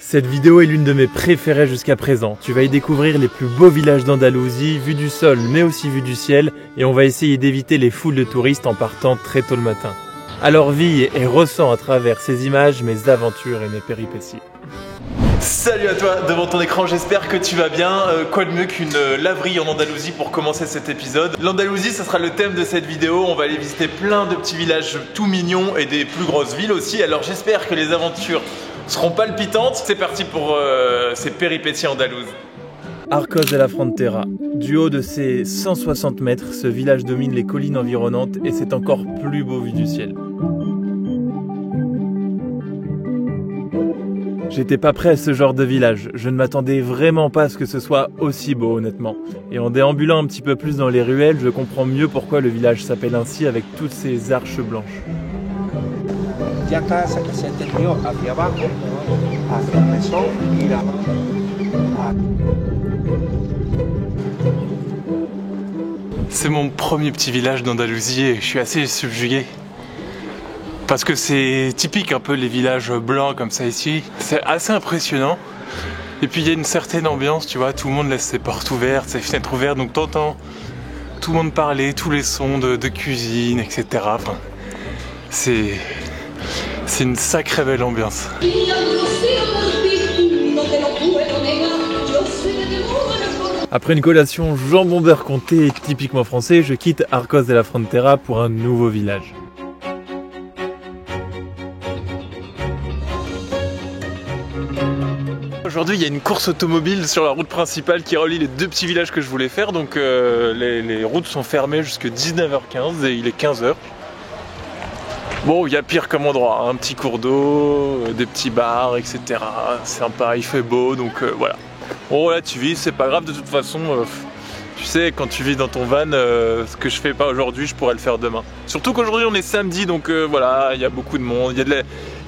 Cette vidéo est l'une de mes préférées jusqu'à présent. Tu vas y découvrir les plus beaux villages d'Andalousie, vus du sol mais aussi vus du ciel, et on va essayer d'éviter les foules de touristes en partant très tôt le matin. Alors vis et ressens à travers ces images mes aventures et mes péripéties. Salut à toi devant ton écran, j'espère que tu vas bien. Quoi de mieux qu'une laverie en Andalousie pour commencer cet épisode. L'Andalousie, ça sera le thème de cette vidéo. On va aller visiter plein de petits villages tout mignons et des plus grosses villes aussi. Alors j'espère que les aventures seront palpitantes. C'est parti pour ces péripéties andalouses. Arcos de la Frontera. Du haut de ses 160 mètres, ce village domine les collines environnantes et c'est encore plus beau vu du ciel. J'étais pas prêt à ce genre de village, je ne m'attendais vraiment pas à ce que ce soit aussi beau honnêtement. Et en déambulant un petit peu plus dans les ruelles, je comprends mieux pourquoi le village s'appelle ainsi avec toutes ces arches blanches. C'est mon premier petit village d'Andalousie et je suis assez subjugué. Parce que c'est typique un peu les villages blancs comme ça ici, c'est assez impressionnant. Et puis il y a une certaine ambiance, tu vois, tout le monde laisse ses portes ouvertes, ses fenêtres ouvertes, donc t'entends tout le monde parler, tous les sons de cuisine, etc. Enfin, c'est une sacrée belle ambiance. Après une collation jambon beurre comté typiquement français, je quitte Arcos de la Frontera pour un nouveau village. Aujourd'hui, il y a une course automobile sur la route principale qui relie les deux petits villages que je voulais faire. Donc les routes sont fermées jusqu'à 19h15 et il est 15h. Bon, il y a pire comme endroit, un petit cours d'eau, des petits bars, etc. Sympa, il fait beau, donc voilà. Bon, là tu vis, c'est pas grave de toute façon. Tu sais, quand tu vis dans ton van, ce que je fais pas aujourd'hui, je pourrais le faire demain. Surtout qu'aujourd'hui on est samedi, donc voilà, il y a beaucoup de monde, il y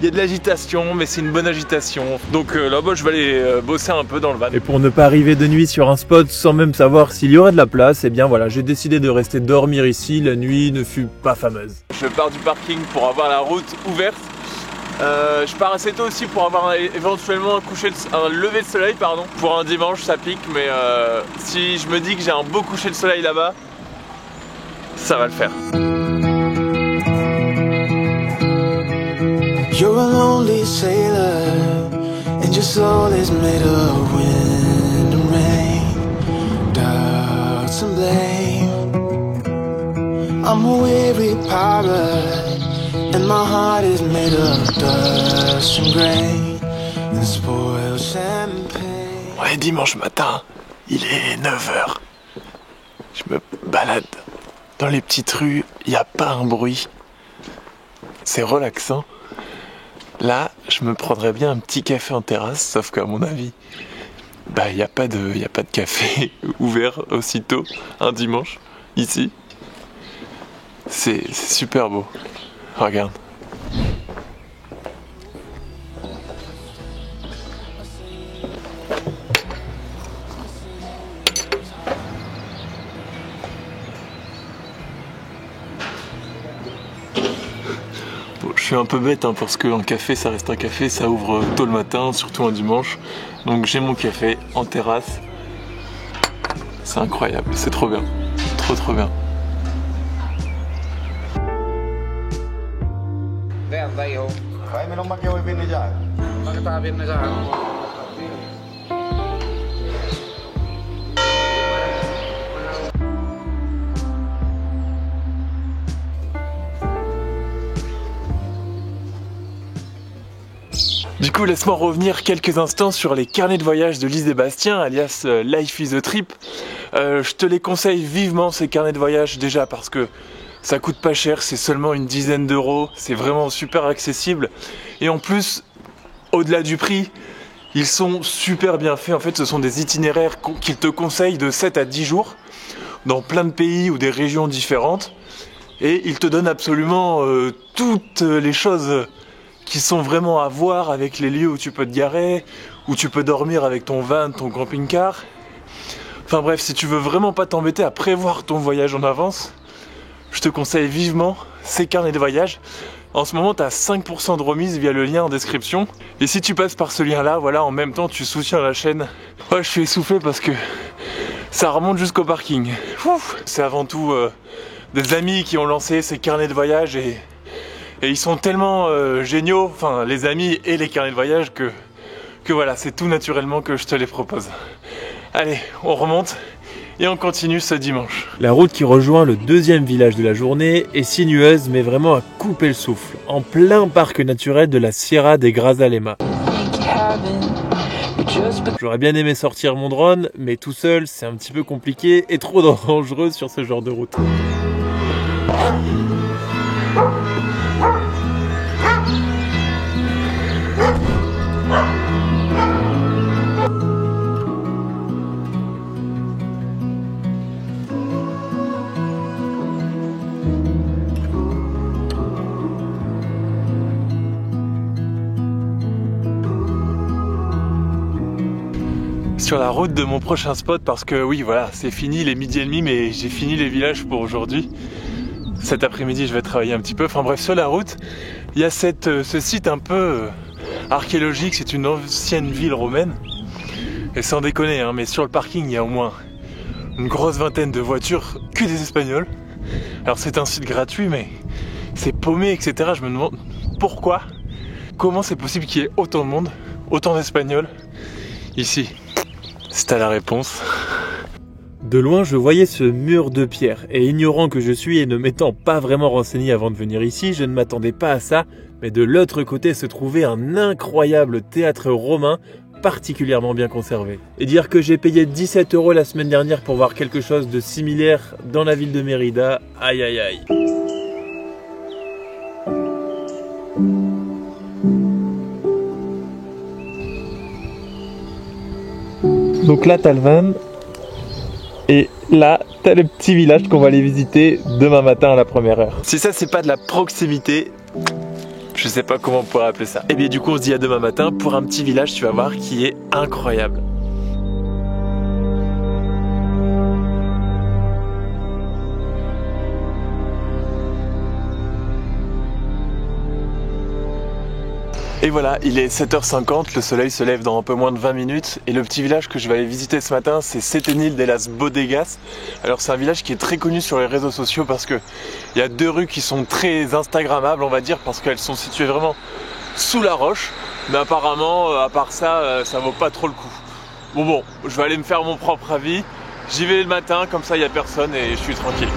a de l'agitation, mais c'est une bonne agitation. Donc là-bas, je vais aller bosser un peu dans le van. Et pour ne pas arriver de nuit sur un spot sans même savoir s'il y aurait de la place, eh bien voilà, j'ai décidé de rester dormir ici. La nuit ne fut pas fameuse. Je pars du parking pour avoir la route ouverte. Je pars assez tôt aussi pour avoir éventuellement un lever de soleil, pardon. Pour un dimanche, ça pique, mais si je me dis que j'ai un beau coucher de soleil là-bas, ça va le faire. You're a lonely sailor, and your soul is made of wind and rain, doubts and blame. I'm a weary pirate, and my heart is made of dust and grain, and spoiled champagne. Ouais, dimanche matin, il est 9h. Je me balade dans les petites rues, il n'y a pas un bruit. C'est relaxant. Là, je me prendrais bien un petit café en terrasse, sauf qu'à mon avis, bah il n'y a pas de café ouvert aussitôt un dimanche ici. C'est super beau. Regarde. Je suis un peu bête hein, parce qu'un café ça reste un café, ça ouvre tôt le matin, surtout un dimanche. Donc j'ai mon café en terrasse. C'est incroyable, c'est trop bien, trop bien. Du coup, laisse-moi revenir quelques instants sur les carnets de voyage de Lise et Bastien, alias Life is a Trip. Je te les conseille vivement ces carnets de voyage, déjà parce que ça coûte pas cher, c'est seulement une dizaine d'euros, c'est vraiment super accessible. Et en plus, au-delà du prix, ils sont super bien faits. En fait, ce sont des itinéraires qu'ils te conseillent de 7 à 10 jours dans plein de pays ou des régions différentes. Et ils te donnent absolument toutes les choses qui sont vraiment à voir avec les lieux où tu peux te garer, où tu peux dormir avec ton van, ton camping-car. Enfin bref, si tu veux vraiment pas t'embêter à prévoir ton voyage en avance, je te conseille vivement ces carnets de voyage. En ce moment, tu as 5% de remise via le lien en description. Et si tu passes par ce lien-là, voilà, en même temps, tu soutiens la chaîne. Ouais, je suis essoufflé parce que ça remonte jusqu'au parking. C'est avant tout des amis qui ont lancé ces carnets de voyage et ils sont tellement géniaux, enfin les amis et les carnets de voyage que voilà, c'est tout naturellement que je te les propose. Allez, on remonte. Et on continue ce dimanche. La route qui rejoint le deuxième village de la journée est sinueuse mais vraiment à couper le souffle, en plein parc naturel de la Sierra de Grazalema. J'aurais bien aimé sortir mon drone, mais tout seul c'est un petit peu compliqué et trop dangereux sur ce genre de route. Sur la route de mon prochain spot parce que oui voilà c'est fini les 12h30 mais j'ai fini les villages pour aujourd'hui. Cet après-midi je vais travailler un petit peu, enfin bref sur la route il y a ce site un peu archéologique, c'est une ancienne ville romaine et sans déconner hein, mais sur le parking il y a au moins une grosse vingtaine de voitures que des Espagnols. Alors c'est un site gratuit mais c'est paumé etc, je me demande pourquoi, comment c'est possible qu'il y ait autant de monde, autant d'Espagnols ici. C'est à la réponse. De loin, je voyais ce mur de pierre et ignorant que je suis et ne m'étant pas vraiment renseigné avant de venir ici, je ne m'attendais pas à ça, mais de l'autre côté se trouvait un incroyable théâtre romain particulièrement bien conservé. Et dire que j'ai payé 17 € la semaine dernière pour voir quelque chose de similaire dans la ville de Mérida, aïe aïe aïe. Donc là t'as le van et là t'as le petit village qu'on va aller visiter demain matin à la première heure. Si ça c'est pas de la proximité, je sais pas comment on pourrait appeler ça. Et bien du coup on se dit à demain matin pour un petit village tu vas voir qui est incroyable. Et voilà, il est 7h50, le soleil se lève dans un peu moins de 20 minutes et le petit village que je vais aller visiter ce matin c'est Setenil de las Bodegas. Alors c'est un village qui est très connu sur les réseaux sociaux parce que il y a deux rues qui sont très instagrammables on va dire parce qu'elles sont situées vraiment sous la roche. Mais apparemment, à part ça, ça vaut pas trop le coup. Bon, je vais aller me faire mon propre avis. J'y vais le matin, comme ça il n'y a personne et je suis tranquille.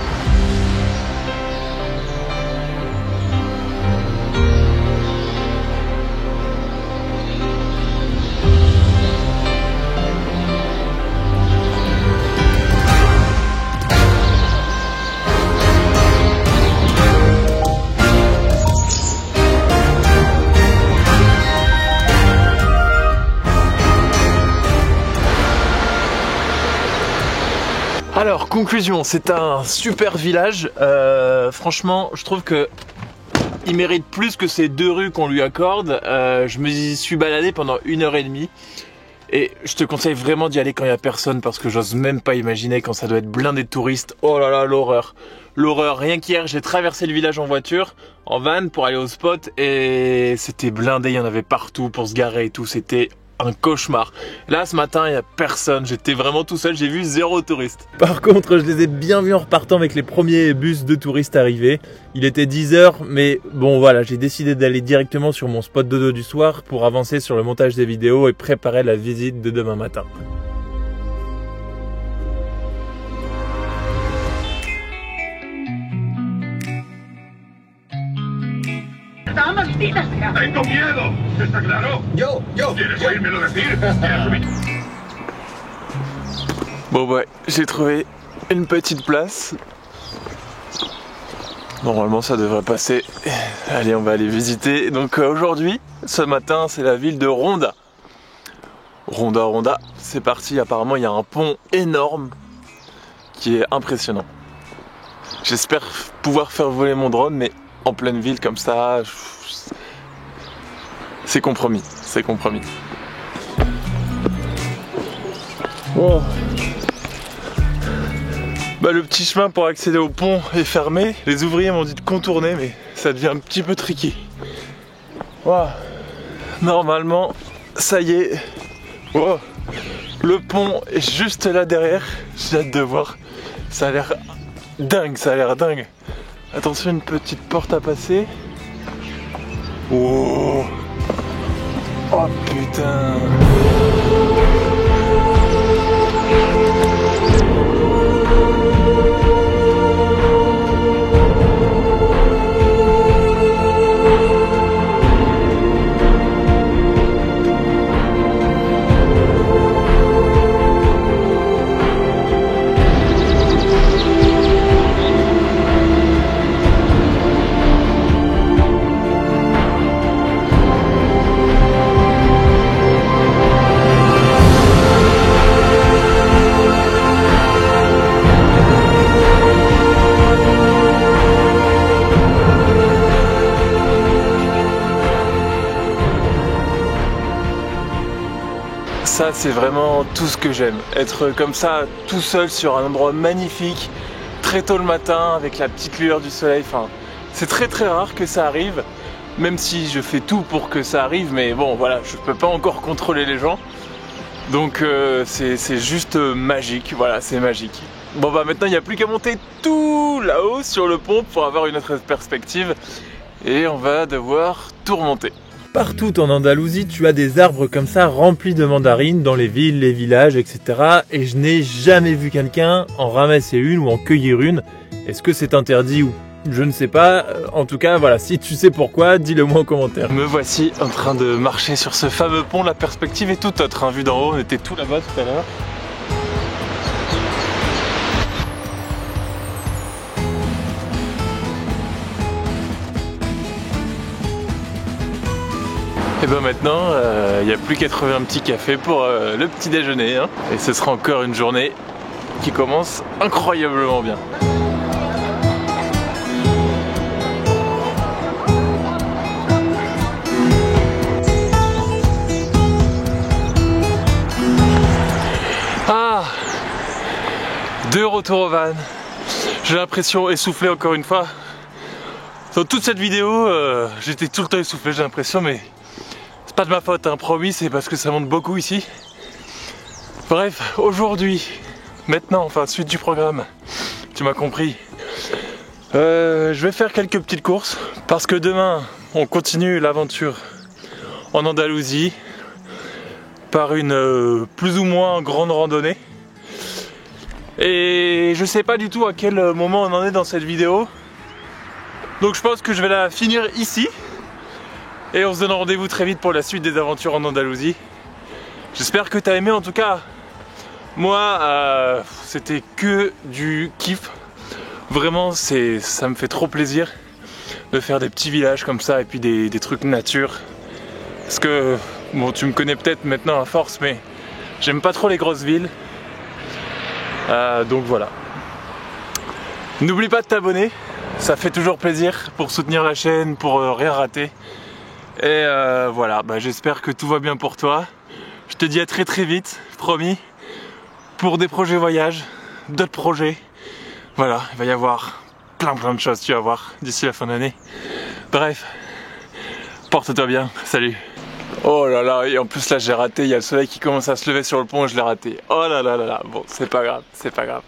Alors, conclusion, c'est un super village. Franchement, je trouve que il mérite plus que ces deux rues qu'on lui accorde. Je me suis baladé pendant 1h30 et je te conseille vraiment d'y aller quand il n'y a personne parce que j'ose même pas imaginer quand ça doit être blindé de touristes. Oh là là, l'horreur. L'horreur. Rien qu'hier, j'ai traversé le village en voiture, en van pour aller au spot et c'était blindé, il y en avait partout pour se garer et tout, c'était un cauchemar. Là ce matin il n'y a personne, j'étais vraiment tout seul, j'ai vu 0 touriste. Par contre je les ai bien vus en repartant avec les premiers bus de touristes arrivés. Il était 10h mais bon voilà, j'ai décidé d'aller directement sur mon spot dodo du soir pour avancer sur le montage des vidéos et préparer la visite de demain matin. Tengo miedo, ¿está claro? Yo. ¿Quieres oírmelo decir? Bon ouais, j'ai trouvé une petite place. Normalement ça devrait passer. Allez, on va aller visiter. Donc aujourd'hui, ce matin, c'est la ville de Ronda. Ronda, c'est parti. Apparemment, il y a un pont énorme qui est impressionnant. J'espère pouvoir faire voler mon drone, mais en pleine ville comme ça, c'est compromis, c'est compromis. Oh. Bah, le petit chemin pour accéder au pont est fermé. Les ouvriers m'ont dit de contourner, mais ça devient un petit peu tricky. Wow. Normalement, ça y est. Wow. Le pont est juste là derrière. J'ai hâte de voir. Ça a l'air dingue, ça a l'air dingue. Attention, une petite porte à passer. Wow. Oh putain. Ça, c'est vraiment tout ce que j'aime. Être comme ça, tout seul sur un endroit magnifique, très tôt le matin, avec la petite lueur du soleil. Enfin, c'est très rare que ça arrive, même si je fais tout pour que ça arrive, mais bon, voilà, je peux pas encore contrôler les gens. Donc c'est juste magique, voilà, c'est magique. Bon bah maintenant, il n'y a plus qu'à monter tout là-haut sur le pont pour avoir une autre perspective. Et on va devoir tout remonter. Partout en Andalousie, tu as des arbres comme ça remplis de mandarines dans les villes, les villages, etc. Et je n'ai jamais vu quelqu'un en ramasser une ou en cueillir une. Est-ce que c'est interdit ou je ne sais pas. En tout cas, voilà, si tu sais pourquoi, dis-le moi en commentaire. Me voici en train de marcher sur ce fameux pont. La perspective est toute autre, hein. Vu d'en haut, on était tout là-bas tout à l'heure. Et ben maintenant, il n'y a plus qu'à trouver un petit café pour le petit déjeuner, hein. Et ce sera encore une journée qui commence incroyablement bien. Ah, de retour au van. J'ai l'impression essoufflé encore une fois. Dans toute cette vidéo, j'étais tout le temps essoufflé, j'ai l'impression, mais c'est pas de ma faute, hein, promis, c'est parce que ça monte beaucoup ici. Bref, aujourd'hui, maintenant, enfin, suite du programme, tu m'as compris. Je vais faire quelques petites courses, parce que demain, on continue l'aventure en Andalousie, par une plus ou moins grande randonnée. Et je sais pas du tout à quel moment on en est dans cette vidéo. Donc je pense que je vais la finir ici. Et on se donne rendez-vous très vite pour la suite des aventures en Andalousie. J'espère que tu as aimé. En tout cas, moi, c'était que du kiff. Vraiment, ça me fait trop plaisir de faire des petits villages comme ça et puis des trucs nature. Parce que, bon, tu me connais peut-être maintenant à force, mais j'aime pas trop les grosses villes. Donc voilà. N'oublie pas de t'abonner. Ça fait toujours plaisir pour soutenir la chaîne, pour rien rater. Et voilà, bah, j'espère que tout va bien pour toi. Je te dis à très vite, promis, pour des projets voyages, d'autres projets. Voilà, il va y avoir plein de choses, tu vas voir, d'ici la fin d'année. Bref, porte-toi bien, salut. Oh là là, et en plus là j'ai raté, il y a le soleil qui commence à se lever sur le pont et je l'ai raté. Oh là là là là, bon, c'est pas grave, c'est pas grave.